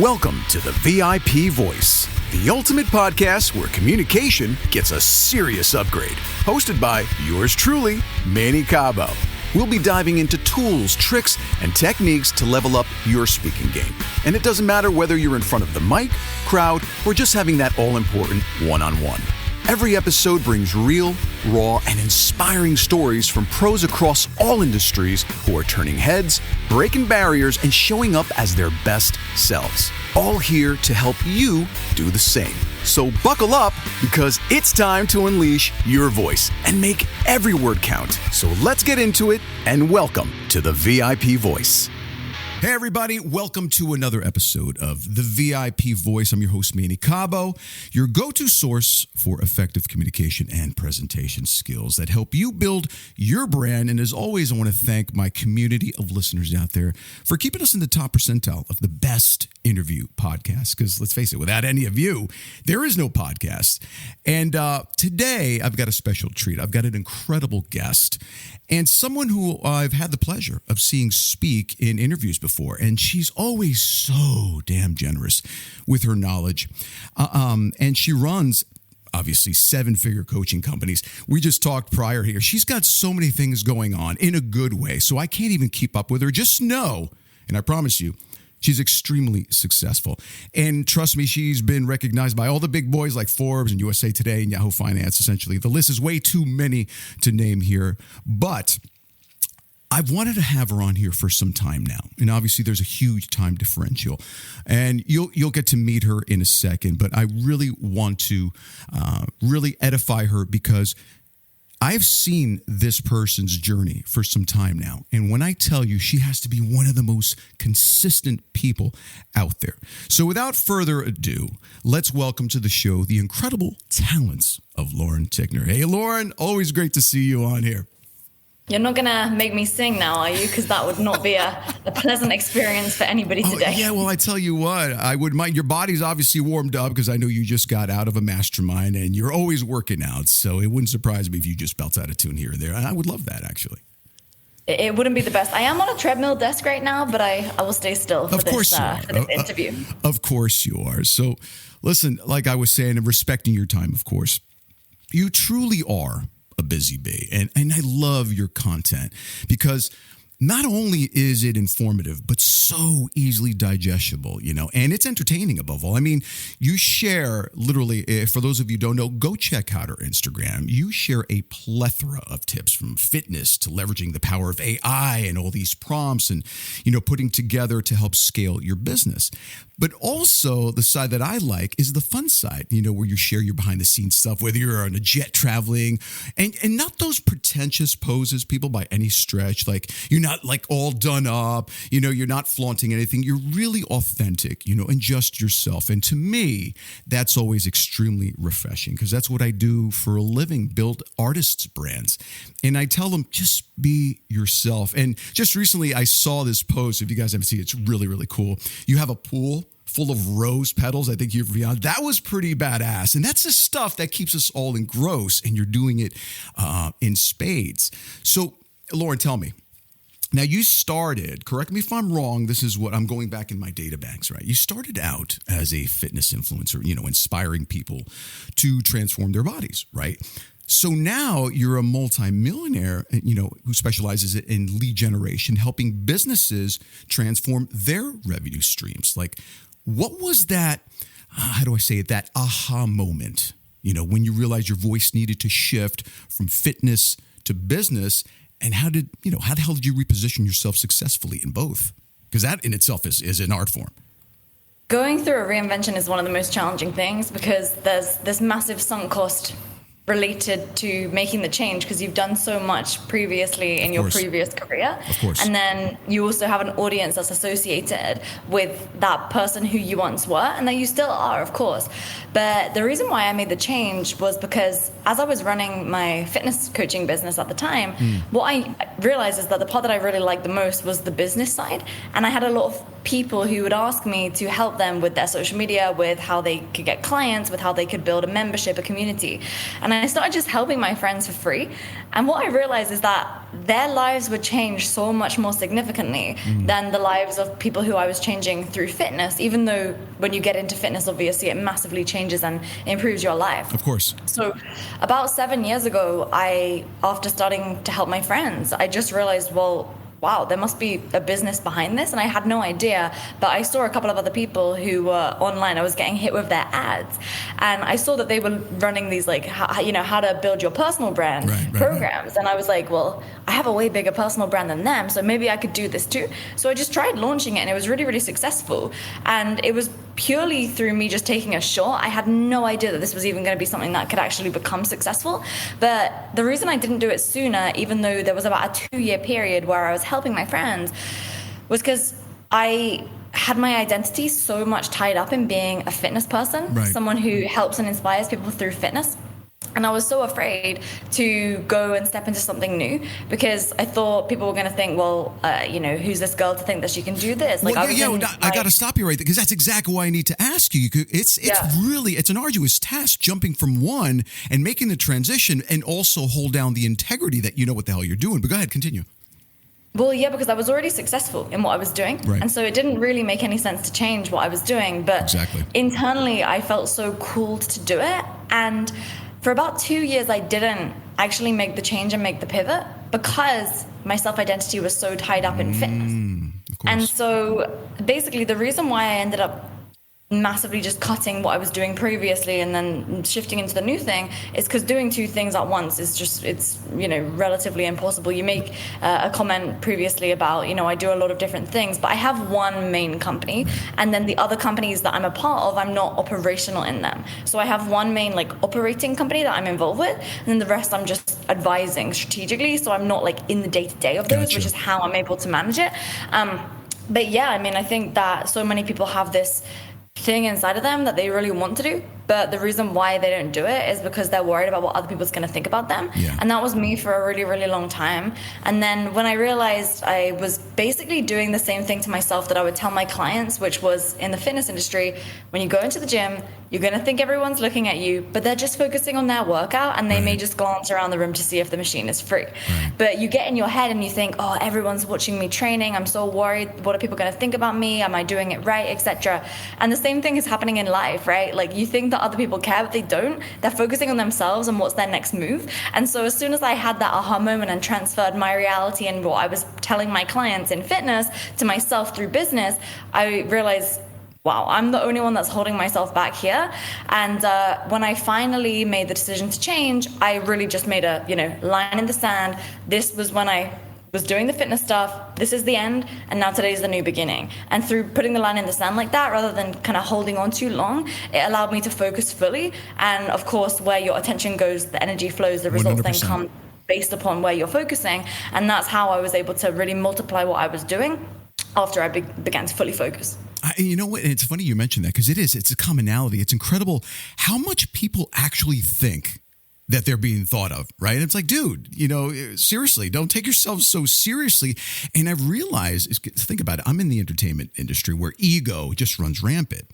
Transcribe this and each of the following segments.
Welcome to the VIP Voice, the ultimate podcast where communication gets a serious upgrade. Hosted by yours truly, Manny Cabo. We'll be diving into tools, tricks, and techniques to level up your speaking game. And it doesn't matter whether you're in front of the mic, crowd, or just having that all-important one-on-one. Every episode brings real, raw, and inspiring stories from pros across all industries who are turning heads, breaking barriers, and showing up as their best selves. All here to help you do the same. So buckle up, because it's time to unleash your voice and make every word count. So let's get into it, and welcome to the VIP Voice. Hey everybody, welcome to another episode of the VIP Voice. I'm your host, Manny Cabo, your go-to source for effective communication and presentation skills that help you build your brand. And as always, I want to thank my community of listeners out there for keeping us in the top percentile of the best interview podcasts. Because let's face it, without any of you, there is no podcast. And today, I've got a special treat. I've got an incredible guest and someone who I've had the pleasure of seeing speak in interviews before, and she's always so damn generous with her knowledge. And she runs, obviously, 7-figure coaching companies. We just talked prior here. She's got so many things going on in a good way, so I can't even keep up with her. Just know, and I promise you, she's extremely successful. And trust me, she's been recognized by all the big boys like Forbes and USA Today and Yahoo Finance, essentially. The list is way too many to name here. But I've wanted to have her on here for some time now. And obviously, there's a huge time differential. And you'll get to meet her in a second. But I really want to really edify her, because I've seen this person's journey for some time now. And when I tell you, she has to be one of the most consistent people out there. So without further ado, let's welcome to the show the incredible talents of Lauren Tickner. Hey, Lauren, always great to see you on here. You're not going to make me sing now, are you? Because that would not be a pleasant experience for anybody today. Yeah, well, I tell you what, I would mind. Your body's obviously warmed up, because I know you just got out of a mastermind and you're always working out. So it wouldn't surprise me if you just belt out a tune here or there. And I would love that, actually. It wouldn't be the best. I am on a treadmill desk right now, but I will stay still for this interview. Of course you are. So listen, like I was saying, and respecting your time, of course, you truly are a busy bee. And I love your content, because not only is it informative, but so easily digestible, and it's entertaining above all. I mean, you share literally, for those of you who don't know, go check out her Instagram. You share a plethora of tips, from fitness to leveraging the power of AI and all these prompts and, putting together to help scale your business. But also the side that I like is the fun side, where you share your behind the scenes stuff, whether you're on a jet traveling, and not those pretentious poses, people, by any stretch. Like, you're not like all done up, you're not flaunting anything. You're really authentic, and just yourself. And to me, that's always extremely refreshing, because that's what I do for a living, build artists' brands. And I tell them, just be yourself. And just recently I saw this post. If you guys haven't seen it, it's really, really cool. You have a pool full of rose petals. I think you're beyond. That was pretty badass. And that's the stuff that keeps us all engrossed. And you're doing it in spades. So, Lauren, tell me. Now, you started, correct me if I'm wrong, this is what I'm going back in my data banks, right? You started out as a fitness influencer, inspiring people to transform their bodies, right? So now you're a multi-millionaire, who specializes in lead generation, helping businesses transform their revenue streams. Like, what was that, how do I say it, that aha moment, when you realized your voice needed to shift from fitness to business? And how the hell did you reposition yourself successfully in both? Because that in itself is an art form. Going through a reinvention is one of the most challenging things, because there's this massive sunk cost related to making the change, because you've done so much previously in your previous career. Of course. And then you also have an audience that's associated with that person who you once were, and that you still are, of course. But the reason why I made the change was because as I was running my fitness coaching business at the time, what I realized is that the part that I really liked the most was the business side. And I had a lot of people who would ask me to help them with their social media, with how they could get clients, with how they could build a membership, a community. And I started just helping my friends for free. And what I realized is that their lives would change so much more significantly than the lives of people who I was changing through fitness, even though when you get into fitness, obviously, it massively changes and improves your life. Of course. So about 7 years ago, after starting to help my friends, I just realized, well, wow, there must be a business behind this. And I had no idea, but I saw a couple of other people who were online. I was getting hit with their ads. And I saw that they were running these like, how to build your personal brand programs. And I was like, well, I have a way bigger personal brand than them, so maybe I could do this too. So I just tried launching it, and it was really, really successful. And it was purely through me just taking a shot. I had no idea that this was even going to be something that could actually become successful. But the reason I didn't do it sooner, even though there was about a 2-year period where I was helping my friends, was because I had my identity so much tied up in being a fitness person, someone who helps and inspires people through fitness. And I was so afraid to go and step into something new because I thought people were going to think, well, who's this girl to think that she can do this? Like, I got to stop you right there because that's exactly why I need to ask you. It's an arduous task jumping from one and making the transition and also hold down the integrity that you know what the hell you're doing. But go ahead, continue. Well, yeah, because I was already successful in what I was doing. Right. And so it didn't really make any sense to change what I was doing. But internally, I felt so called to do it. And for about 2 years, I didn't actually make the change and make the pivot because my self-identity was so tied up in fitness. And so basically the reason why I ended up massively just cutting what I was doing previously and then shifting into the new thing is because doing two things at once is just, it's, relatively impossible. You make a comment previously about, I do a lot of different things, but I have one main company, and then the other companies that I'm a part of, I'm not operational in them. So I have one main operating company that I'm involved with, and then the rest I'm just advising strategically. So I'm not in the day-to-day of those, which is how I'm able to manage it. But yeah, I think that so many people have this thing inside of them that they really want to do, but the reason why they don't do it is because they're worried about what other people's going to think about them. And that was me for a really, really long time. And then when I realized I was basically doing the same thing to myself that I would tell my clients, which was in the fitness industry, when you go into the gym, you're going to think everyone's looking at you, but they're just focusing on their workout, and they may just glance around the room to see if the machine is free. But you get in your head and you think, oh, everyone's watching me training. I'm so worried. What are people going to think about me? Am I doing it right, etc.? And the same thing is happening in life, right? You think that other people care, but they don't. They're focusing on themselves and what's their next move. And so as soon as I had that aha moment and transferred my reality and what I was telling my clients in fitness to myself through business, I realized, wow, I'm the only one that's holding myself back here. And when I finally made the decision to change, I really just made a line in the sand. This was when I was doing the fitness stuff. This is the end, and now today's the new beginning. And through putting the line in the sand like that, rather than kind of holding on too long, it allowed me to focus fully. And of course, where your attention goes, the energy flows, the results 100%. Then come based upon where you're focusing. And that's how I was able to really multiply what I was doing after I began to fully focus. You know what? It's funny you mentioned that because it's a commonality. It's incredible how much people actually think that they're being thought of, right? It's like, dude, seriously, don't take yourself so seriously. And I've realized, think about it, I'm in the entertainment industry where ego just runs rampant.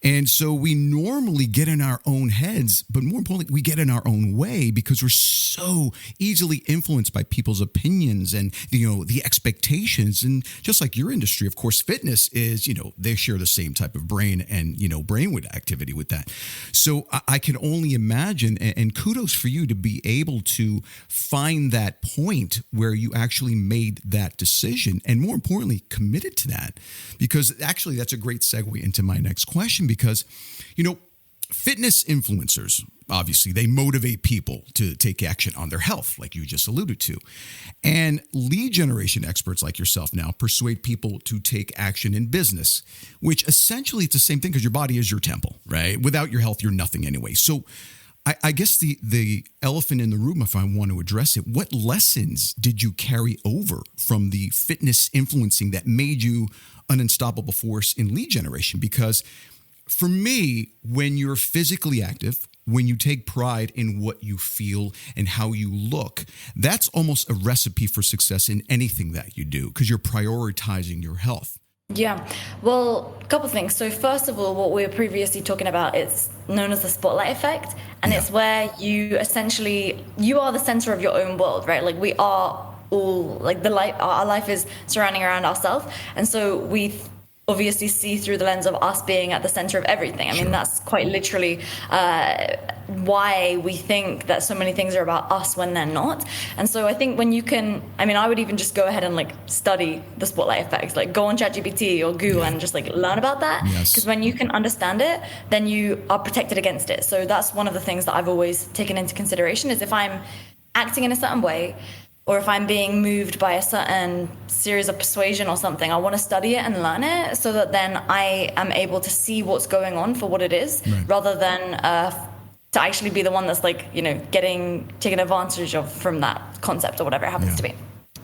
And so we normally get in our own heads, but more importantly, we get in our own way because we're so easily influenced by people's opinions and, the expectations. And just like your industry, of course, fitness is, they share the same type of brain and, brainwave activity with that. So I can only imagine, and kudos for you to be able to find that point where you actually made that decision and more importantly committed to that, because actually that's a great segue into my next question, because fitness influencers, obviously they motivate people to take action on their health, like you just alluded to, and lead generation experts like yourself now persuade people to take action in business, which essentially it's the same thing because your body is your temple, right? Without your health, you're nothing anyway. So I guess the elephant in the room, if I want to address it, what lessons did you carry over from the fitness influencing that made you an unstoppable force in lead generation? Because for me, when you're physically active, when you take pride in what you feel and how you look, that's almost a recipe for success in anything that you do because you're prioritizing your health. Yeah. Well, a couple of things. So first of all, what we were previously talking about, it's known as the spotlight effect. And it's where you are the center of your own world, right? Like we are all like our life is surrounding around ourselves. And so we obviously see through the lens of us being at the center of everything. I mean, that's quite literally why we think that so many things are about us when they're not. And so I think I would even just go ahead and like study the spotlight effects, like go on ChatGPT or Google and just like learn about that. Because when you can understand it, then you are protected against it. So that's one of the things that I've always taken into consideration is if I'm acting in a certain way, or if I'm being moved by a certain series of persuasion or something, I want to study it and learn it so that then I am able to see what's going on for what it is, rather than to actually be the one that's like, getting taken advantage of from that concept or whatever it happens to be.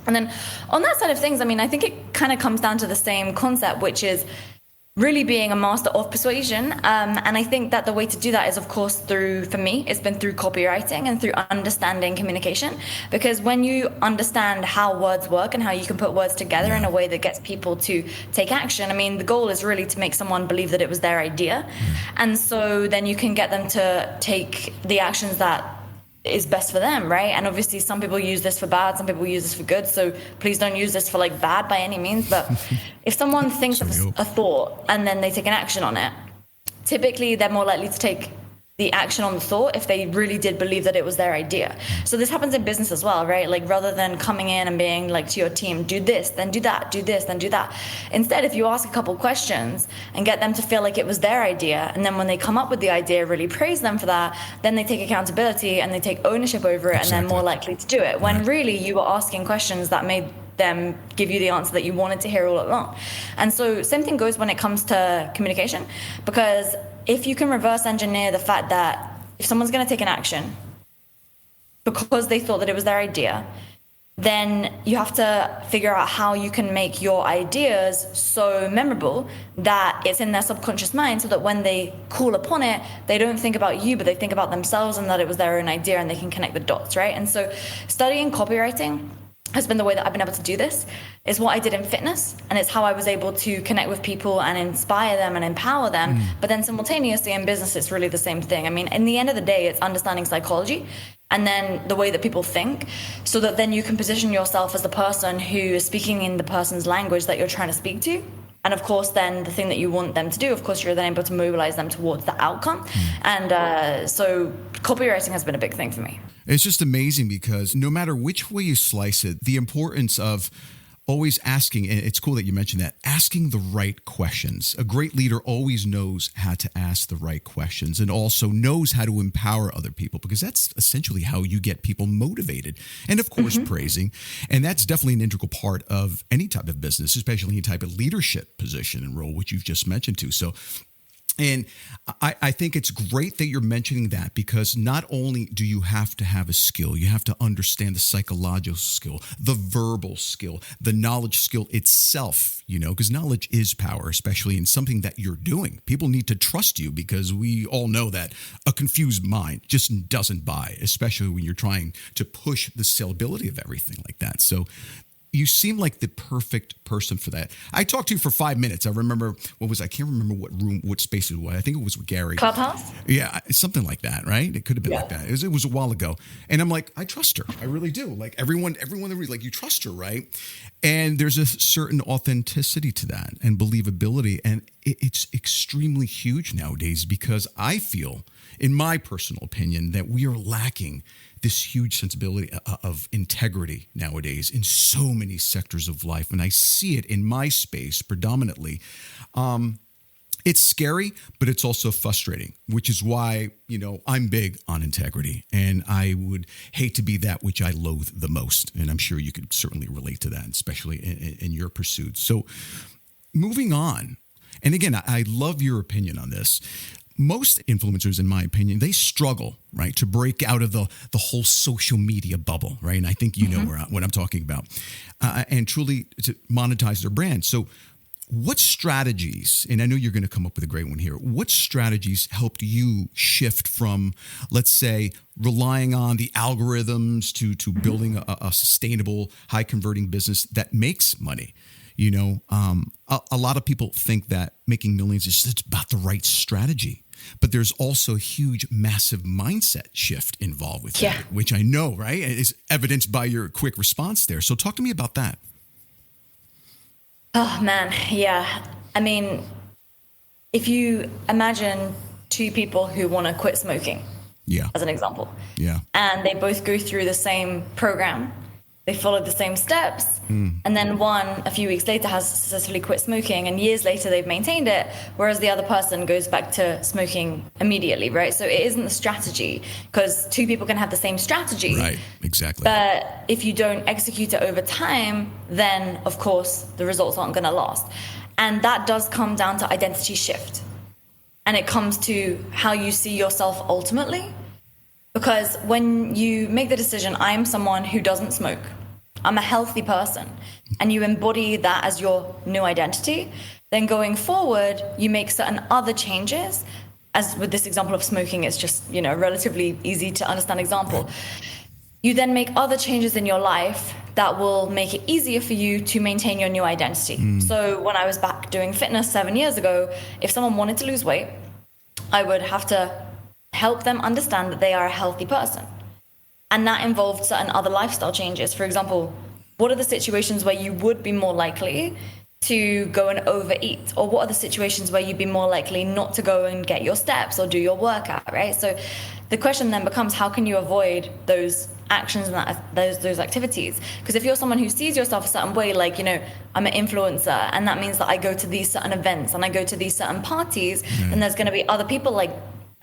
And then on that side of things, I mean, I think it kind of comes down to the same concept, which is really being a master of persuasion. And I think that the way to do that is, of course, for me, it's been through copywriting and through understanding communication. Because when you understand how words work and how you can put words together in a way that gets people to take action, I mean, the goal is really to make someone believe that it was their idea. And so then you can get them to take the actions that is best for them, right? And obviously some people use this for bad, some people use this for good, so please don't use this for like bad by any means. But if someone thinks of a thought and then they take an action on it, typically they're more likely to take the action on the thought if they really did believe that it was their idea. So this happens in business as well, right? Like rather than coming in and being like to your team, do this, then do that, do this, then do that. Instead, if you ask a couple questions and get them to feel like it was their idea, and then when they come up with the idea, really praise them for that, then they take accountability and they take ownership over it, and they're more likely to do it. When really you were asking questions that made them give you the answer that you wanted to hear all along. And so same thing goes when it comes to communication, because if you can reverse engineer the fact that if someone's going to take an action because they thought that it was their idea, then you have to figure out how you can make your ideas so memorable that it's in their subconscious mind, so that when they call upon it, they don't think about you, but they think about themselves and that it was their own idea, and they can connect the dots, right? And so studying copywriting has been the way that I've been able to do this. It's what I did in fitness, and it's how I was able to connect with people and inspire them and empower them. But then simultaneously in business, it's really the same thing. I mean, in the end of the day, it's understanding psychology and then the way that people think, so that then you can position yourself as the person who is speaking in the person's language that you're trying to speak to. And of course, then the thing that you want them to do, of course, you're then able to mobilize them towards the outcome. And so copywriting has been a big thing for me. It's just amazing because no matter which way you slice it, the importance of always asking, and it's cool that you mentioned that, asking the right questions. A great leader always knows how to ask the right questions and also knows how to empower other people, because that's essentially how you get people motivated. And of course, praising. And that's definitely an integral part of any type of business, especially any type of leadership position and role, which you've just mentioned too. So, and I think it's great that you're mentioning that, because not only do you have to have a skill, you have to understand the psychological skill, the verbal skill, the knowledge skill itself, because knowledge is power, especially in something that you're doing. People need to trust you, because we all know that a confused mind just doesn't buy, especially when you're trying to push the sellability of everything like that. So you seem like the perfect person for that. I talked to you for 5 minutes. I remember, I can't remember what space it was. I think it was with Gary. Clubhouse? Yeah, something like that, right? It could have been like that. It was a while ago. And I'm like, I trust her. I really do. Like everyone that reads, like, you trust her, right? And there's a certain authenticity to that and believability. And it's extremely huge nowadays, because I feel, in my personal opinion, that we are lacking this huge sensibility of integrity nowadays in so many sectors of life. And I see it in my space predominantly. It's scary, but it's also frustrating, which is why, I'm big on integrity, and I would hate to be that which I loathe the most. And I'm sure you could certainly relate to that, especially in your pursuits. So moving on. And again, I love your opinion on this. Most influencers, in my opinion, they struggle, right, to break out of the whole social media bubble, right? And I think you know what I'm talking about, and truly to monetize their brand. So what strategies, and I know you're going to come up with a great one here, what strategies helped you shift from, let's say, relying on the algorithms to building a sustainable, high-converting business that makes money? A lot of people think that making millions is just about the right strategy. But there's also a huge, massive mindset shift involved with that, which I know, right, is evidenced by your quick response there. So talk to me about that. Oh, man. Yeah. I mean, if you imagine two people who want to quit smoking, as an example, and they both go through the same program, they followed the same steps, and then one, a few weeks later, has successfully quit smoking, and years later, they've maintained it, whereas the other person goes back to smoking immediately, right? So it isn't the strategy, because two people can have the same strategy. Right, exactly. But if you don't execute it over time, then, of course, the results aren't going to last. And that does come down to identity shift. And it comes to how you see yourself ultimately. Because when you make the decision, I'm someone who doesn't smoke, I'm a healthy person, and you embody that as your new identity, then going forward, you make certain other changes. As with this example of smoking, it's just, a relatively easy to understand example. You then make other changes in your life that will make it easier for you to maintain your new identity. So when I was back doing fitness 7 years ago, if someone wanted to lose weight, I would have to help them understand that they are a healthy person. And that involved certain other lifestyle changes. For example, what are the situations where you would be more likely to go and overeat? Or what are the situations where you'd be more likely not to go and get your steps or do your workout, right? So the question then becomes, how can you avoid those actions and those activities? Because if you're someone who sees yourself a certain way, like, I'm an influencer, and that means that I go to these certain events and I go to these certain parties, and there's going to be other people like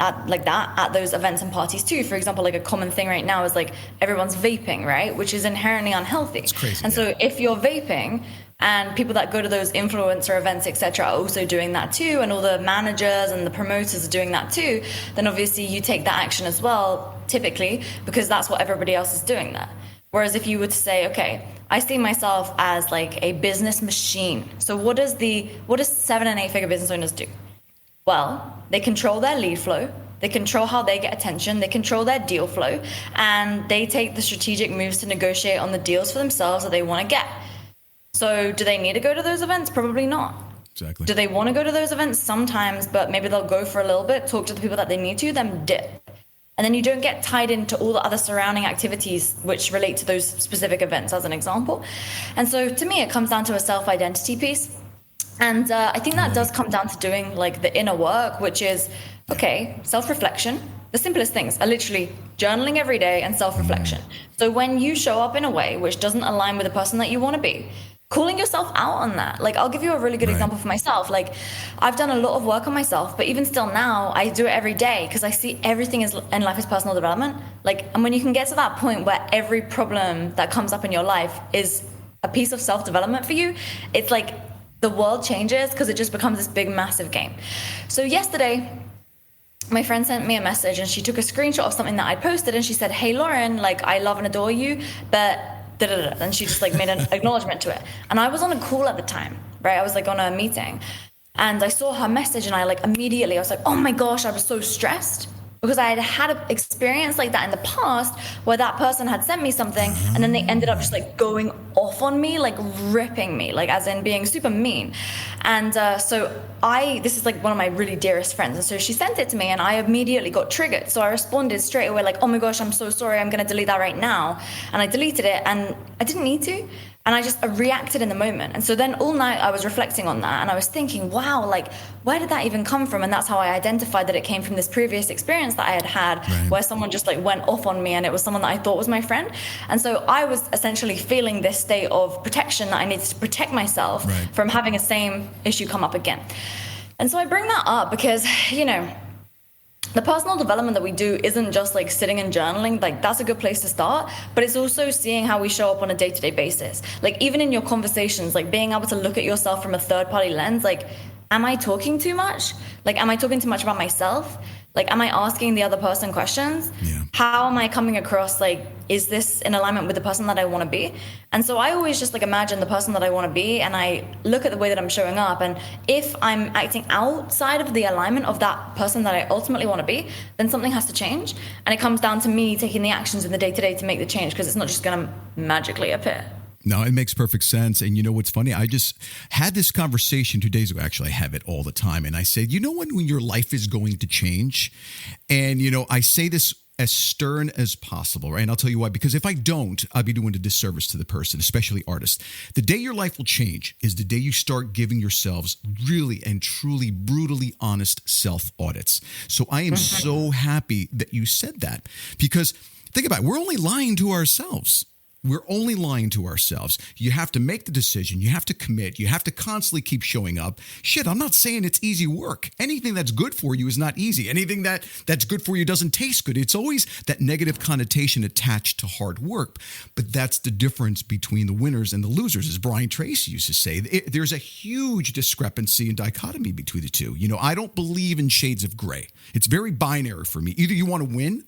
that at those events and parties too. For example, like a common thing right now is like everyone's vaping, right? Which is inherently unhealthy. It's crazy. And so if you're vaping and people that go to those influencer events, etc., are also doing that too, and all the managers and the promoters are doing that too, then obviously you take that action as well, typically, because that's what everybody else is doing there. Whereas if you were to say, okay, I see myself as like a business machine. So what does 7 and 8 figure business owners do? Well, they control their lead flow, they control how they get attention, they control their deal flow, and they take the strategic moves to negotiate on the deals for themselves that they want to get. So do they need to go to those events? Probably not. Exactly. Do they want to go to those events? Sometimes, but maybe they'll go for a little bit, talk to the people that they need to, then dip. And then you don't get tied into all the other surrounding activities which relate to those specific events, as an example. And so to me, it comes down to a self-identity piece. And I think that does come down to doing like the inner work, which is, okay, self-reflection. The simplest things are literally journaling every day and self-reflection. So when you show up in a way which doesn't align with the person that you want to be, calling yourself out on that. Like, I'll give you a really good example for myself. Like, I've done a lot of work on myself, but even still now, I do it every day because I see everything in life as personal development. Like, and when you can get to that point where every problem that comes up in your life is a piece of self-development for you, it's like the world changes because it just becomes this big, massive game. So yesterday, my friend sent me a message and she took a screenshot of something that I posted and she said, "Hey, Lauren, like, I love and adore you, but da-da-da," and she just like made an acknowledgement to it. And I was on a call at the time, right? I was like on a meeting and I saw her message and I like immediately, I was like, oh my gosh, I was so stressed because I had an experience like that in the past where that person had sent me something and then they ended up just like going off on me, like ripping me, like as in being super mean. And this is like one of my really dearest friends. And so she sent it to me and I immediately got triggered. So I responded straight away like, oh my gosh, I'm so sorry. I'm going to delete that right now. And I deleted it and I didn't need to. And I just reacted in the moment. And so then all night I was reflecting on that and I was thinking, wow, like, where did that even come from? And that's how I identified that it came from this previous experience that I had where someone just like went off on me and it was someone that I thought was my friend. And so I was essentially feeling this state of protection that I needed to protect myself from having a same issue come up again. And so I bring that up because, you know, the personal development that we do isn't just like sitting and journaling. Like, that's a good place to start, but it's also seeing how we show up on a day-to-day basis. Like, even in your conversations, like being able to look at yourself from a third-party lens, like, am I talking too much? Like, am I talking too much about myself? Like, am I asking the other person questions? How am I coming across? Like, is this in alignment with the person that I want to be? And so I always just like imagine the person that I want to be and I look at the way that I'm showing up. And if I'm acting outside of the alignment of that person that I ultimately want to be, then something has to change. And it comes down to me taking the actions in the day-to-day to make the change because it's not just going to magically appear. No, it makes perfect sense. And you know what's funny? I just had this conversation 2 days ago. Actually, I have it all the time. And I said, you know when your life is going to change? And, I say this as stern as possible, right? And I'll tell you why. Because if I don't, I'll be doing a disservice to the person, especially artists. The day your life will change is the day you start giving yourselves really and truly brutally honest self-audits. So I am so happy that you said that, because think about it. We're only lying to ourselves. We're only lying to ourselves. You have to make the decision. You have to commit. You have to constantly keep showing up. Shit, I'm not saying it's easy work. Anything that's good for you is not easy. Anything that's good for you doesn't taste good. It's always that negative connotation attached to hard work. But that's the difference between the winners and the losers, as Brian Tracy used to say. There's a huge discrepancy and dichotomy between the two. I don't believe in shades of gray. It's very binary for me. Either you want to win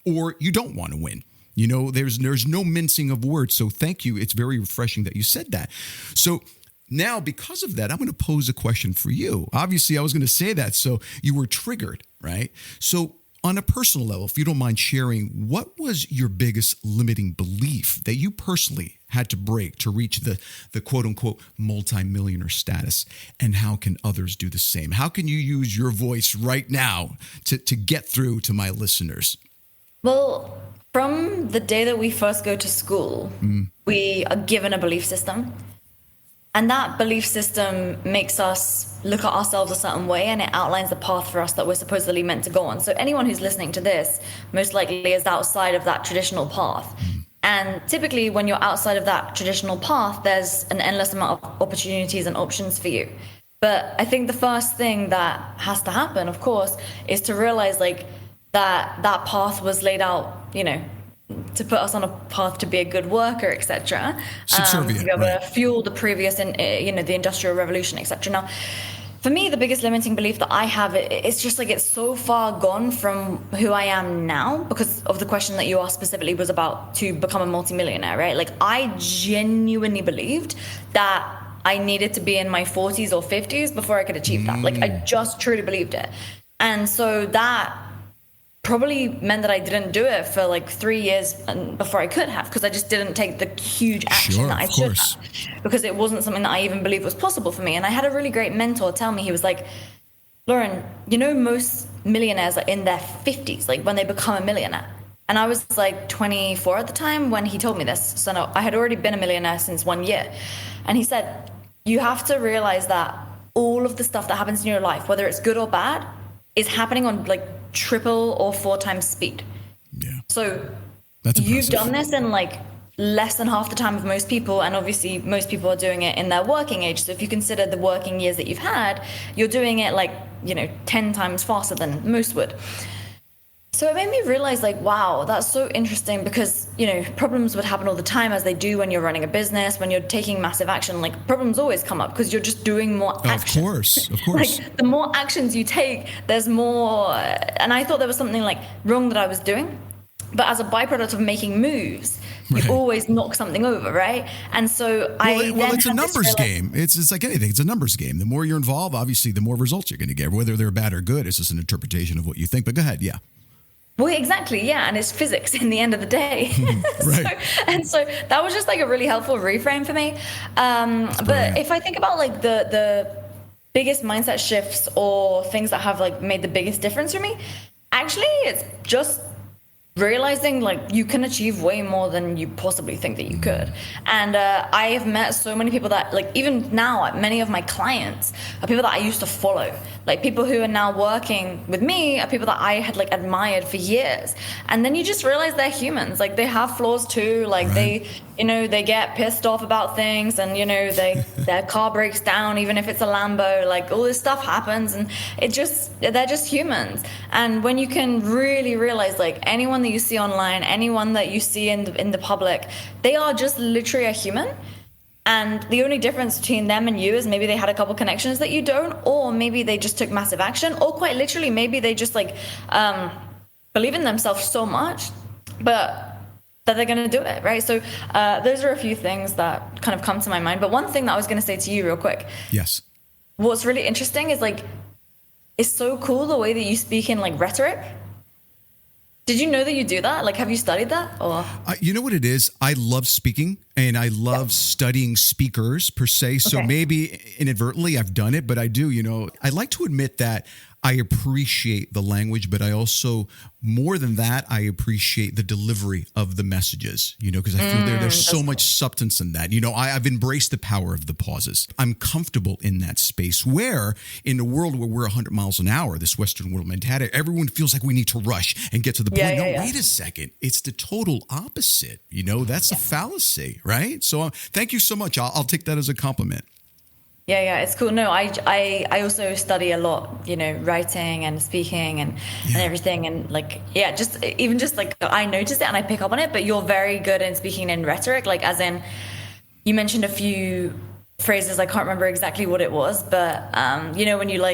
or you don't want to win. There's no mincing of words. So thank you. It's very refreshing that you said that. So now, because of that, I'm going to pose a question for you. Obviously, I was going to say that, so you were triggered, right? So on a personal level, if you don't mind sharing, what was your biggest limiting belief that you personally had to break to reach the quote unquote multimillionaire status? And how can others do the same? How can you use your voice right now to get through to my listeners? Well, from the day that we first go to school, we are given a belief system. And that belief system makes us look at ourselves a certain way, and it outlines the path for us that we're supposedly meant to go on. So anyone who's listening to this most likely is outside of that traditional path. And typically when you're outside of that traditional path, there's an endless amount of opportunities and options for you. But I think the first thing that has to happen, of course, is to realize that path was laid out, to put us on a path to be a good worker, etc. Subservient, to be able right. to fuel the previous, the Industrial Revolution, etc. Now, for me, the biggest limiting belief that I have, it's just it's so far gone from who I am now, because of the question that you asked specifically was about to become a multimillionaire, right? I genuinely believed that I needed to be in my 40s or 50s before I could achieve that. I just truly believed it. And so that probably meant that I didn't do it for 3 years before I could have, because I just didn't take the huge action that I should have, because it wasn't something that I even believed was possible for me. And I had a really great mentor tell me, he was like, Lauren, most millionaires are in their 50s, when they become a millionaire. And I was 24 at the time when he told me this. So no, I had already been a millionaire since 1 year. And he said, you have to realize that all of the stuff that happens in your life, whether it's good or bad, is happening on triple or 4 times speed. Yeah. So that's you've impressive. done this in less than half the time of most people, and obviously most people are doing it in their working age. So if you consider the working years that you've had, you're doing it 10 times faster than most would. So it made me realize wow, that's so interesting, because problems would happen all the time, as they do when you're running a business, when you're taking massive action. Problems always come up because you're just doing more action. Of course. The more actions you take, there's more. And I thought there was something wrong that I was doing, but as a byproduct of making moves, you always knock something over, right? And so it's a numbers game. It's like anything. It's a numbers game. The more you're involved, obviously, the more results you're going to get, whether they're bad or good. It's just an interpretation of what you think. But go ahead, yeah. Well, exactly, yeah, and it's physics in the end of the day. Right. So that was just a really helpful reframe for me. But if I think about the biggest mindset shifts or things that have made the biggest difference for me, actually, it's just realizing you can achieve way more than you possibly think that you could. And I have met so many people that even now, many of my clients are people that I used to follow. People who are now working with me are people that I had admired for years. And then you just realize they're humans. They have flaws too. They get pissed off about things, and their car breaks down even if it's a Lambo. All this stuff happens, and they're just humans. And when you can really realize anyone that you see online, anyone that you see in the public, they are just literally a human. And the only difference between them and you is maybe they had a couple connections that you don't, or maybe they just took massive action, or quite literally, maybe they just believe in themselves so much, but that they're going to do it, right? So those are a few things that kind of come to my mind. But one thing that I was going to say to you real quick. Yes. What's really interesting is it's so cool the way that you speak in rhetoric. Did you know that you do that? Have you studied that? Or You know what it is? I love speaking. And I love studying speakers per se. So Okay. maybe inadvertently I've done it, but I do, I like to admit that I appreciate the language, but I also, more than that, I appreciate the delivery of the messages, because I feel there's so much substance in that. I've embraced the power of the pauses. I'm comfortable in that space where in a world where we're 100 miles an hour, this Western world mentality, everyone feels like we need to rush and get to the point. Wait a second. It's the total opposite. That's a fallacy, right? So thank you so much. I'll take that as a compliment. Yeah, it's cool. No, I also study a lot, writing and speaking and everything. And just I notice it and I pick up on it, but you're very good in speaking in rhetoric, as in you mentioned a few phrases. I can't remember exactly what it was, but when you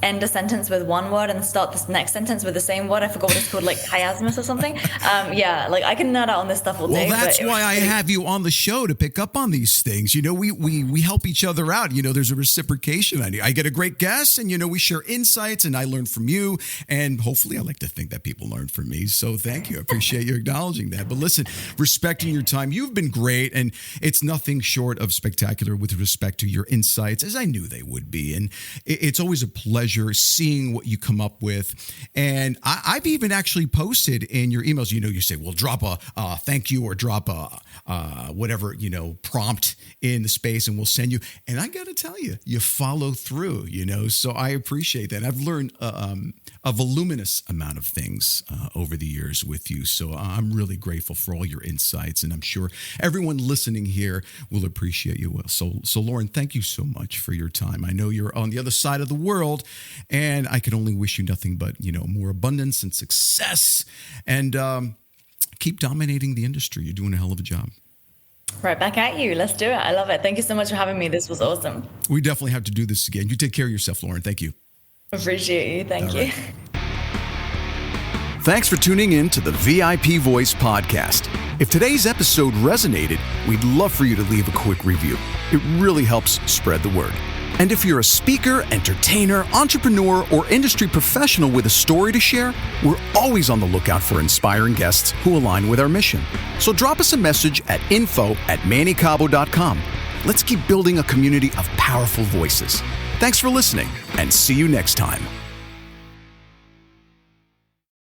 end a sentence with one word and start this next sentence with the same word. I forgot what it's called, chiasmus or something. I can nerd out on this stuff all day. Well, that's why I have you on the show to pick up on these things. We help each other out. There's a reciprocation. I get a great guest and, we share insights and I learn from you. And hopefully I like to think that people learn from me. So thank you. I appreciate you acknowledging that. But listen, respecting your time, you've been great. And it's nothing short of spectacular with respect to your insights, as I knew they would be. And it's always a pleasure seeing what you come up with. And I've even actually posted in your emails, you say, well, drop a thank you or drop a whatever, prompt in the space and we'll send you. And I got to tell you, you follow through, so I appreciate that. I've learned a voluminous amount of things over the years with you. So I'm really grateful for all your insights. And I'm sure everyone listening here will appreciate you. So Lauren, thank you so much for your time. I know you're on the other side of the world, and I can only wish you nothing but, more abundance and success, and keep dominating the industry. You're doing a hell of a job. Right back at you. Let's do it. I love it. Thank you so much for having me. This was awesome. We definitely have to do this again. You take care of yourself, Lauren. Thank you. Appreciate you. Thank you. Thanks for tuning in to the VIP Voice podcast. If today's episode resonated, we'd love for you to leave a quick review. It really helps spread the word. And if you're a speaker, entertainer, entrepreneur, or industry professional with a story to share, we're always on the lookout for inspiring guests who align with our mission. So drop us a message at info@mannycabo.com. Let's keep building a community of powerful voices. Thanks for listening, and see you next time.